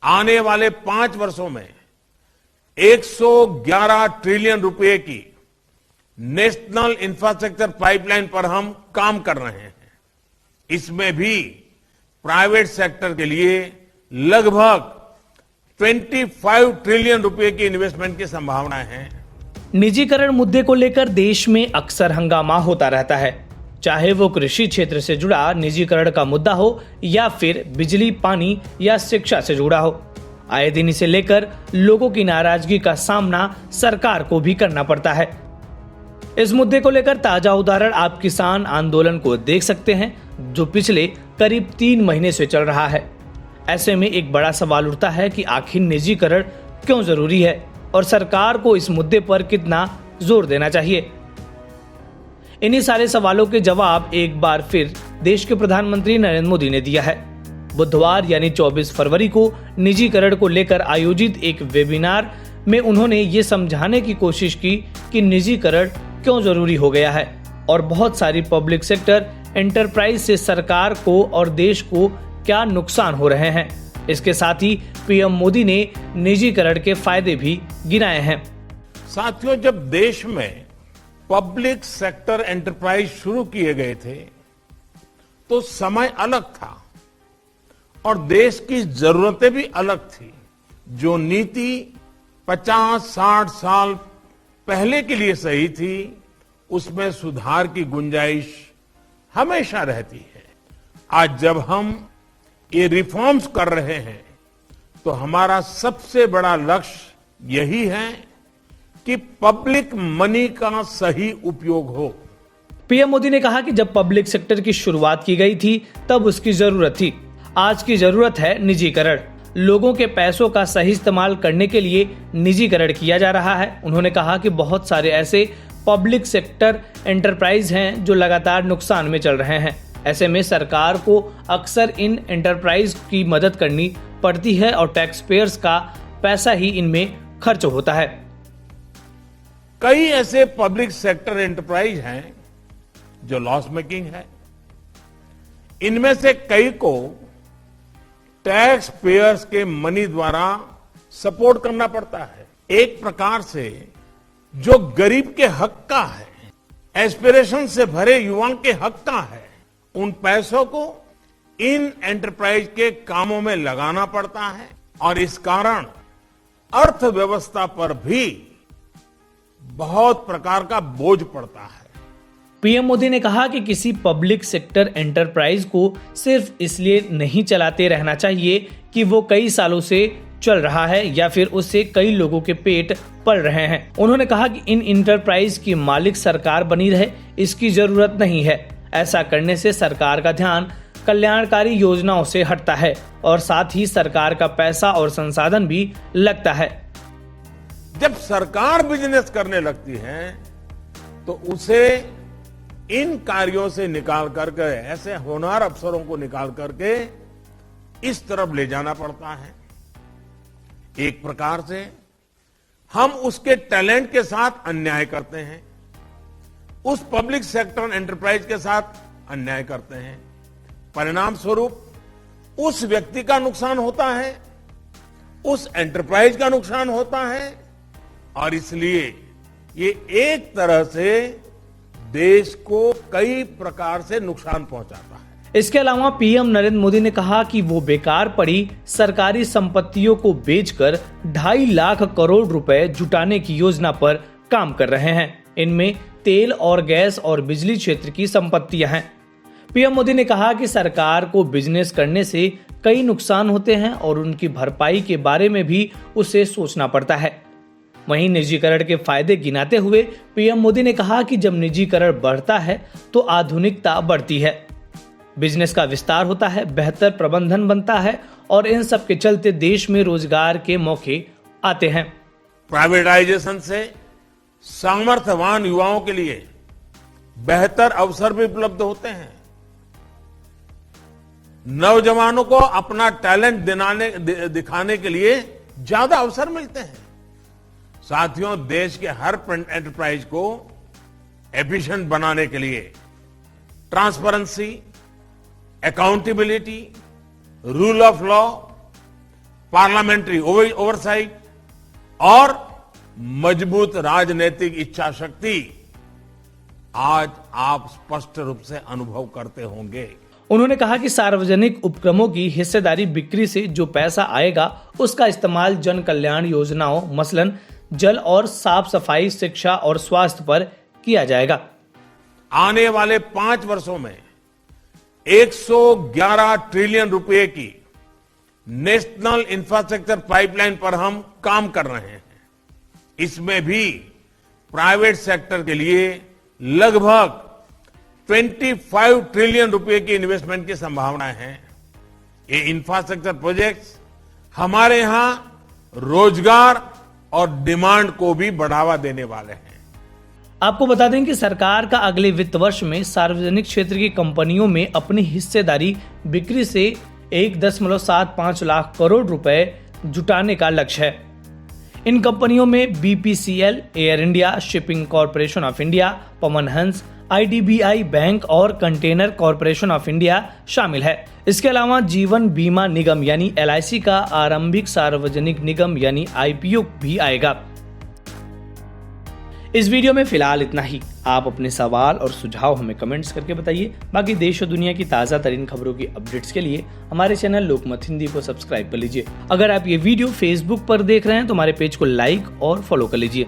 आने वाले 5 वर्षों में 111 ट्रिलियन रुपए की नेशनल इंफ्रास्ट्रक्चर पाइपलाइन पर हम काम कर रहे हैं। इसमें भी प्राइवेट सेक्टर के लिए लगभग 25 ट्रिलियन रुपए की इन्वेस्टमेंट की संभावनाएं हैं। निजीकरण मुद्दे को लेकर देश में अक्सर हंगामा होता रहता है, चाहे वो कृषि क्षेत्र से जुड़ा निजीकरण का मुद्दा हो या फिर बिजली, पानी या शिक्षा से जुड़ा हो। आए दिन इसे लेकर लोगों की नाराजगी का सामना सरकार को भी करना पड़ता है। इस मुद्दे को लेकर ताजा उदाहरण आप किसान आंदोलन को देख सकते हैं, जो पिछले करीब 3 महीने से चल रहा है। ऐसे में एक बड़ा सवाल उठता है कि आखिर निजीकरण क्यों जरूरी है और सरकार को इस मुद्दे पर कितना जोर देना चाहिए। इन्हीं सारे सवालों के जवाब एक बार फिर देश के प्रधानमंत्री नरेंद्र मोदी ने दिया है। बुधवार यानी 24 फरवरी को निजीकरण को लेकर आयोजित एक वेबिनार में उन्होंने ये समझाने की कोशिश की कि निजीकरण क्यों जरूरी हो गया है और बहुत सारी पब्लिक सेक्टर एंटरप्राइज से सरकार को और देश को क्या नुकसान हो रहे हैं। इसके साथ ही पीएम मोदी ने निजीकरण के फायदे भी गिनाए हैं। साथियों, जब देश में पब्लिक सेक्टर एंटरप्राइज शुरू किए गए थे तो समय अलग था और देश की जरूरतें भी अलग थी। जो नीति 50-60 साल पहले के लिए सही थी, उसमें सुधार की गुंजाइश हमेशा रहती है। आज जब हम ये रिफॉर्म्स कर रहे हैं तो हमारा सबसे बड़ा लक्ष्य यही है कि पब्लिक मनी का सही उपयोग हो। पीएम मोदी ने कहा कि जब पब्लिक सेक्टर की शुरुआत की गई थी तब उसकी जरूरत थी, आज की जरूरत है निजीकरण। लोगों के पैसों का सही इस्तेमाल करने के लिए निजीकरण किया जा रहा है। उन्होंने कहा कि बहुत सारे ऐसे पब्लिक सेक्टर एंटरप्राइज हैं जो लगातार नुकसान में चल रहे हैं। ऐसे में सरकार को अक्सर इन एंटरप्राइज की मदद करनी पड़ती है और टैक्स पेयर्स का पैसा ही इनमें खर्च होता है। कई ऐसे पब्लिक सेक्टर एंटरप्राइज हैं जो लॉस मेकिंग है। इनमें से कई को टैक्स पेयर्स के मनी द्वारा सपोर्ट करना पड़ता है। एक प्रकार से जो गरीब के हक का है, एस्पिरेशन से भरे युवाओं के हक का है, उन पैसों को इन एंटरप्राइज के कामों में लगाना पड़ता है और इस कारण अर्थव्यवस्था पर भी बहुत प्रकार का बोझ पड़ता है। पीएम मोदी ने कहा कि किसी पब्लिक सेक्टर एंटरप्राइज को सिर्फ इसलिए नहीं चलाते रहना चाहिए कि वो कई सालों से चल रहा है या फिर उससे कई लोगों के पेट पल रहे हैं। उन्होंने कहा कि इन एंटरप्राइज की मालिक सरकार बनी रहे, इसकी जरूरत नहीं है। ऐसा करने से सरकार का ध्यान कल्याणकारी योजनाओं से हटता है और साथ ही सरकार का पैसा और संसाधन भी लगता है। जब सरकार बिजनेस करने लगती है तो उसे इन कार्यों से निकाल करके, ऐसे होनहार अफसरों को निकाल करके इस तरफ ले जाना पड़ता है। एक प्रकार से हम उसके टैलेंट के साथ अन्याय करते हैं, उस पब्लिक सेक्टर एंटरप्राइज के साथ अन्याय करते हैं। परिणाम स्वरूप उस व्यक्ति का नुकसान होता है, उस एंटरप्राइज का नुकसान होता है और इसलिए ये एक तरह से देश को कई प्रकार से नुकसान पहुंचाता है। इसके अलावा पीएम नरेंद्र मोदी ने कहा कि वो बेकार पड़ी सरकारी संपत्तियों को बेचकर 2.5 लाख करोड़ रुपए जुटाने की योजना पर काम कर रहे हैं। इनमें तेल और गैस और बिजली क्षेत्र की संपत्तियां हैं। पीएम मोदी ने कहा कि सरकार को बिजनेस करने से कई नुकसान होते हैं और उनकी भरपाई के बारे में भी उसे सोचना पड़ता है। वहीं निजीकरण के फायदे गिनाते हुए पीएम मोदी ने कहा कि जब निजीकरण बढ़ता है तो आधुनिकता बढ़ती है, बिजनेस का विस्तार होता है, बेहतर प्रबंधन बनता है और इन सब के चलते देश में रोजगार के मौके आते हैं। प्राइवेटाइजेशन से सामर्थ्यवान युवाओं के लिए बेहतर अवसर भी उपलब्ध होते हैं। नौजवानों को अपना टैलेंट दिखाने के लिए ज्यादा अवसर मिलते हैं। साथियों, देश के हर एंटरप्राइज को एफिशिएंट बनाने के लिए transparency, accountability, rule of law, parliamentary oversight और मजबूत राजनीतिक इच्छा शक्ति आज आप स्पष्ट रूप से अनुभव करते होंगे। उन्होंने कहा कि सार्वजनिक उपक्रमों की हिस्सेदारी बिक्री से जो पैसा आएगा उसका इस्तेमाल जन कल्याण योजनाओं मसलन जल और साफ सफाई, शिक्षा और स्वास्थ्य पर किया जाएगा। आने वाले 5 वर्षों में 111 ट्रिलियन रुपए की नेशनल इंफ्रास्ट्रक्चर पाइपलाइन पर हम काम कर रहे हैं। इसमें भी प्राइवेट सेक्टर के लिए लगभग 25 ट्रिलियन रुपए की इन्वेस्टमेंट की संभावनाएं हैं। ये इंफ्रास्ट्रक्चर प्रोजेक्ट्स हमारे यहां रोजगार और डिमांड को भी बढ़ावा देने वाले हैं। आपको बता दें कि सरकार का अगले वित्त वर्ष में सार्वजनिक क्षेत्र की कंपनियों में अपनी हिस्सेदारी बिक्री से 1.75 लाख करोड़ रुपए जुटाने का लक्ष्य है। इन कंपनियों में BPCL, Air India, shipping corporation of India, Pawan Hans, IDBI bank और कंटेनर कॉरपोरेशन ऑफ इंडिया शामिल है। इसके अलावा जीवन बीमा निगम यानी एलआईसी का आरंभिक सार्वजनिक निगम यानी आईपीओ भी आएगा। इस वीडियो में फिलहाल इतना ही। आप अपने सवाल और सुझाव हमें कमेंट्स करके बताइए। बाकी देश और दुनिया की ताज़ा तरीन खबरों की अपडेट्स के लिए हमारे चैनल लोकमत हिंदी को सब्सक्राइब कर लीजिए। अगर आप ये वीडियो फेसबुक पर देख रहे हैं तो हमारे पेज को लाइक और फॉलो कर लीजिए।